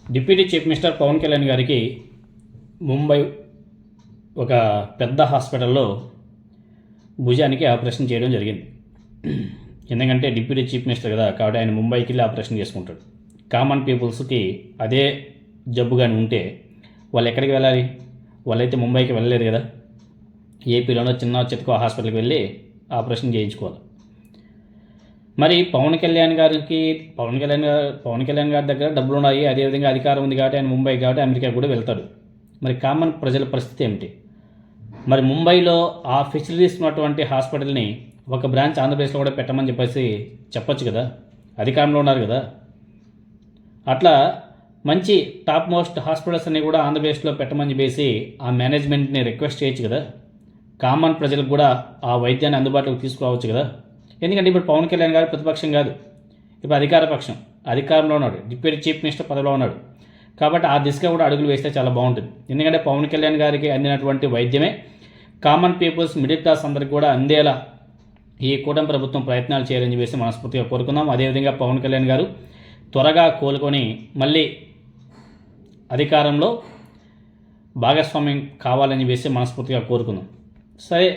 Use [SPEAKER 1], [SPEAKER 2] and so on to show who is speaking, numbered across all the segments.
[SPEAKER 1] Deputy chief minister Pawan Kalyan గారికి ముంబై ఒక పెద్ద హాస్పిటల్లో భుజానికి ఆపరేషన్ చేయడం జరిగింది. ఎందుకంటే డిప్యూటీ చీఫ్ మినిస్టర్ కదా, కాబట్టి ఆయన ముంబైకి వెళ్ళి ఆపరేషన్ చేసుకుంటాడు. కామన్ పీపుల్స్కి అదే జబ్బు కానీ ఉంటే వాళ్ళు ఎక్కడికి వెళ్ళాలి? వాళ్ళైతే ముంబైకి వెళ్ళలేదు కదా, ఏపీలోనో చిన్న చితకో హాస్పిటల్కి వెళ్ళి ఆపరేషన్ చేయించుకోవాలి. మరి పవన్ కళ్యాణ్ గారి దగ్గర డబ్బులు ఉన్నాయి, అదేవిధంగా అధికారం ఉంది కాబట్టి ఆయన ముంబై కాబట్టి అమెరికా కూడా వెళ్తాడు. మరి కామన్ ప్రజల పరిస్థితి ఏమిటి? మరి ముంబైలో ఆ ఫెసిలిటీస్ ఉన్నటువంటి హాస్పిటల్ని ఒక బ్రాంచ్ ఆంధ్రప్రదేశ్లో కూడా పెట్టమని చెప్పొచ్చు కదా, అధికారంలో ఉన్నారు కదా. అట్లా మంచి టాప్ మోస్ట్ హాస్పిటల్స్ అన్నీ కూడా ఆంధ్రప్రదేశ్లో పెట్టమని చెప్పేసి ఆ మేనేజ్మెంట్ని రిక్వెస్ట్ చేయొచ్చు కదా. కామన్ ప్రజలకు కూడా ఆ వైద్యాన్ని అందుబాటులోకి తీసుకురావచ్చు కదా. ఎందుకంటే ఇప్పుడు పవన్ కళ్యాణ్ గారు ప్రతిపక్షం కాదు, ఇప్పుడు అధికార పక్షం, అధికారంలో ఉన్నాడు, డిప్యూటీ చీఫ్ మినిస్టర్ పదవిలో ఉన్నాడు. కాబట్టి ఆ దిశగా కూడా అడుగులు వేస్తే చాలా బాగుంటుంది. ఎందుకంటే పవన్ కళ్యాణ్ గారికి అందినటువంటి వైద్యమే కామన్ పీపుల్స్, మిడిల్ క్లాస్ అందరికీ కూడా అందేలా ఈ కూటమి ప్రభుత్వం ప్రయత్నాలు చేయాలని చెప్పేసి మనస్ఫూర్తిగా కోరుకుందాం. అదేవిధంగా పవన్ కళ్యాణ్ గారు త్వరగా కోలుకొని మళ్ళీ అధికారంలో భాగస్వామ్యం కావాలని చెప్పేసి మనస్ఫూర్తిగా కోరుకుందాం. సరే,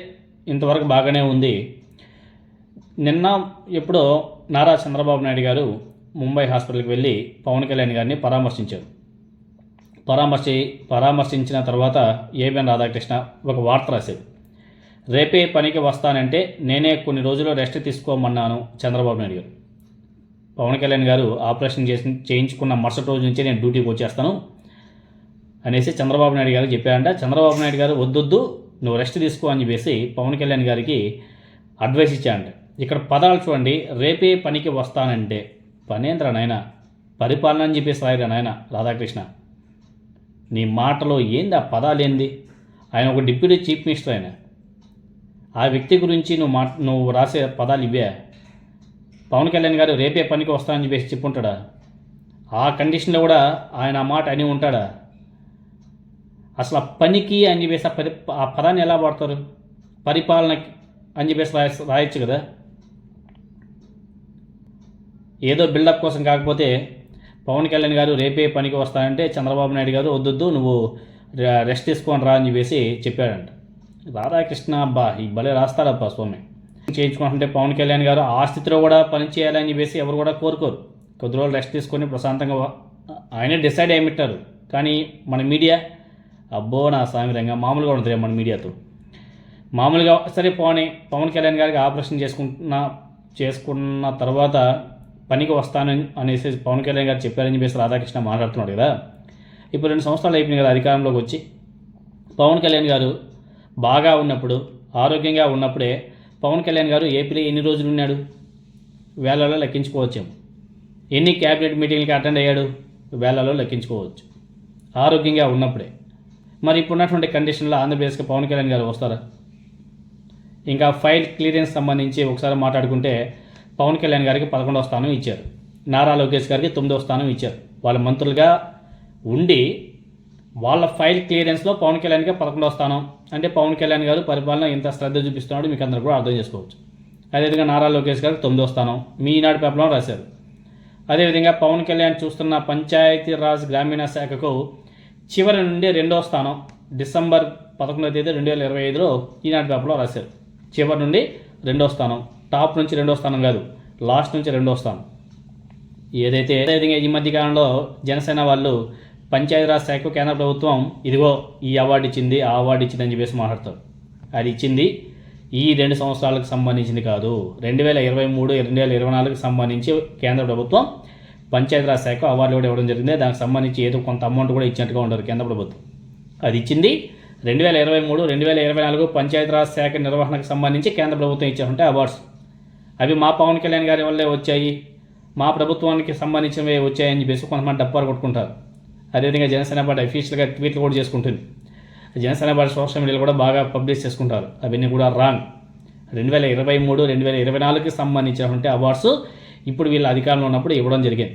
[SPEAKER 1] ఇంతవరకు బాగానే ఉంది. నిన్న ఎప్పుడో నారా చంద్రబాబు నాయుడు గారు ముంబై హాస్పిటల్కి వెళ్ళి పవన్ కళ్యాణ్ గారిని పరామర్శించారు. పరామర్శించిన తర్వాత ఏబిఎన్ రాధాకృష్ణ ఒక వార్త రాశారు. రేపే పనికి వస్తానంటే నేనే కొన్ని రోజులు రెస్ట్ తీసుకోమన్నాను చంద్రబాబు నాయుడు గారు. పవన్ కళ్యాణ్ గారు ఆపరేషన్ చేయించుకున్న మరుసటి రోజు నుంచే నేను డ్యూటీకి వచ్చేస్తాను అనేసి చంద్రబాబు నాయుడు గారు చెప్పారంట. చంద్రబాబు నాయుడు గారు వద్దొద్దు, నువ్వు రెస్ట్ తీసుకో అని చెప్పేసి పవన్ కళ్యాణ్ గారికి అడ్వైస్ ఇచ్చారంట. ఇక్కడ పదాలు చూడండి, రేపే పనికి వస్తానంటే పనేంద్ర నాయన, పరిపాలన అని చెప్పేసి రాయరా నాయన రాధాకృష్ణ. నీ మాటలో ఏంది ఆ పదాలు ఏంది? ఆయన ఒక డిప్యూటీ చీఫ్ మినిస్టర్, ఆయన ఆ వ్యక్తి గురించి నువ్వు రాసే పదాలు ఇవే? పవన్ కళ్యాణ్ గారు రేపే పనికి వస్తానని చెప్పేసి చెప్పుంటాడా? ఆ కండిషన్లో కూడా ఆయన ఆ మాట అని ఉంటాడా? అసలు ఆ పనికి అని చెప్పేసి ఆ పదాన్ని ఎలా వాడతారు? పరిపాలనకి అని చెప్పేసి రాయొచ్చు కదా. ఏదో బిల్డప్ కోసం కాకపోతే పవన్ కళ్యాణ్ గారు రేపే పనికి వస్తానంటే చంద్రబాబు నాయుడు గారు వద్దొద్దు, నువ్వు రెస్ట్ తీసుకొని రా అని చెప్పేసి చెప్పాడంట. రాధాకృష్ణ అబ్బా, ఈ భలే రాస్తాడబ్బా స్వామి. చేయించుకుంటుంటే పవన్ కళ్యాణ్ గారు ఆ స్థితిలో కూడా పని చేయాలని చెప్పేసి ఎవరు కూడా కోరుకోరు. కొద్ది రోజులు రెస్ట్ తీసుకొని ప్రశాంతంగా ఆయనే డిసైడ్ అయ్యిట్టారు. కానీ మన మీడియా అబ్బో నా స్వామి రంగా మామూలుగా ఉంటుంది మన మీడియాతో. మామూలుగా సరే పవన్ కళ్యాణ్ గారికి ఆపరేషన్ చేసుకున్న తర్వాత పనికి వస్తాను అనేసి పవన్ కళ్యాణ్ గారు చెప్పారని చెప్పేసి రాధాకృష్ణ మాట్లాడుతున్నాడు కదా. ఇప్పుడు 2 సంవత్సరాలు అయిపోయినాయి కదా అధికారంలోకి వచ్చి. పవన్ కళ్యాణ్ గారు బాగా ఉన్నప్పుడు, ఆరోగ్యంగా ఉన్నప్పుడే పవన్ కళ్యాణ్ గారు ఏపీలో ఎన్ని రోజులు ఉన్నాడు? వేలలో లెక్కించుకోవచ్చేమో. ఎన్ని క్యాబినెట్ మీటింగ్లకి అటెండ్ అయ్యాడు? వేలలో లెక్కించుకోవచ్చు, ఆరోగ్యంగా ఉన్నప్పుడే. మరి ఇప్పుడున్నటువంటి కండిషన్లో ఆంధ్రప్రదేశ్కి పవన్ కళ్యాణ్ గారు వస్తారా? ఇంకా ఫైల్ క్లియరెన్స్ సంబంధించి ఒకసారి మాట్లాడుకుంటే పవన్ కళ్యాణ్ గారికి 11వ స్థానం ఇచ్చారు, నారా లోకేష్ గారికి 9వ స్థానం ఇచ్చారు. వాళ్ళ మంత్రులుగా ఉండి వాళ్ళ ఫైల్ క్లియరెన్స్లో పవన్ కళ్యాణ్కి 11వ స్థానం. అంటే పవన్ కళ్యాణ్ గారు పరిపాలన ఎంత శ్రద్ధ చూపిస్తున్నాడో మీకు అందరూ కూడా అర్థం చేసుకోవచ్చు. అదేవిధంగా నారా లోకేష్ గారికి 9వ స్థానం మీ ఈనాడు పేపర్లో రాశారు. అదేవిధంగా పవన్ కళ్యాణ్ చూస్తున్న పంచాయతీరాజ్ గ్రామీణ శాఖకు చివరి నుండి 2వ స్థానం డిసెంబర్ 11వ తేదీ 2025లో ఈనాడు పేపర్లో రాశారు. చివరి నుండి 2వ స్థానం, టాప్ నుంచి 2వ స్థానం కాదు, లాస్ట్ నుంచి 2వ స్థానం. అదేవిధంగా ఈ మధ్యకాలంలో జనసేన వాళ్ళు పంచాయతీరాజ్ శాఖ కేంద్ర ప్రభుత్వం ఇదిగో ఈ అవార్డు ఇచ్చింది, ఆ అవార్డు ఇచ్చింది అని చెప్పేసి మాట్లాడతారు. అది ఇచ్చింది ఈ 2 సంవత్సరాలకు సంబంధించింది కాదు, 2023, 2024కి సంబంధించి కేంద్ర ప్రభుత్వం పంచాయతీరాజ్ శాఖ అవార్డులు కూడా ఇవ్వడం జరిగింది. దానికి సంబంధించి ఏదో కొంత అమౌంట్ కూడా ఇచ్చినట్టుగా ఉండరు కేంద్ర ప్రభుత్వం. అది ఇచ్చింది 2023, 2024 పంచాయతీరాజ్ శాఖ నిర్వహణకు సంబంధించి కేంద్ర ప్రభుత్వం ఇచ్చారంటే అవార్డ్స్. అవి మా పవన్ కళ్యాణ్ గారి వల్లే వచ్చాయి, మా ప్రభుత్వానికి సంబంధించినవి వచ్చాయని చెప్పేసి కొంతమంది డప్పారు కొట్టుకుంటారు. అదేవిధంగా జనసేన పార్టీ అఫీషియల్గా ట్వీట్లు కూడా చేసుకుంటుంది. జనసేన పార్టీ సోషల్ మీడియాలో కూడా బాగా పబ్లిష్ చేసుకుంటారు. అవన్నీ కూడా రాంగ్. 2023, 2024కి సంబంధించినటువంటి అవార్డ్స్ ఇప్పుడు వీళ్ళ అధికారంలో ఉన్నప్పుడు ఇవ్వడం జరిగింది.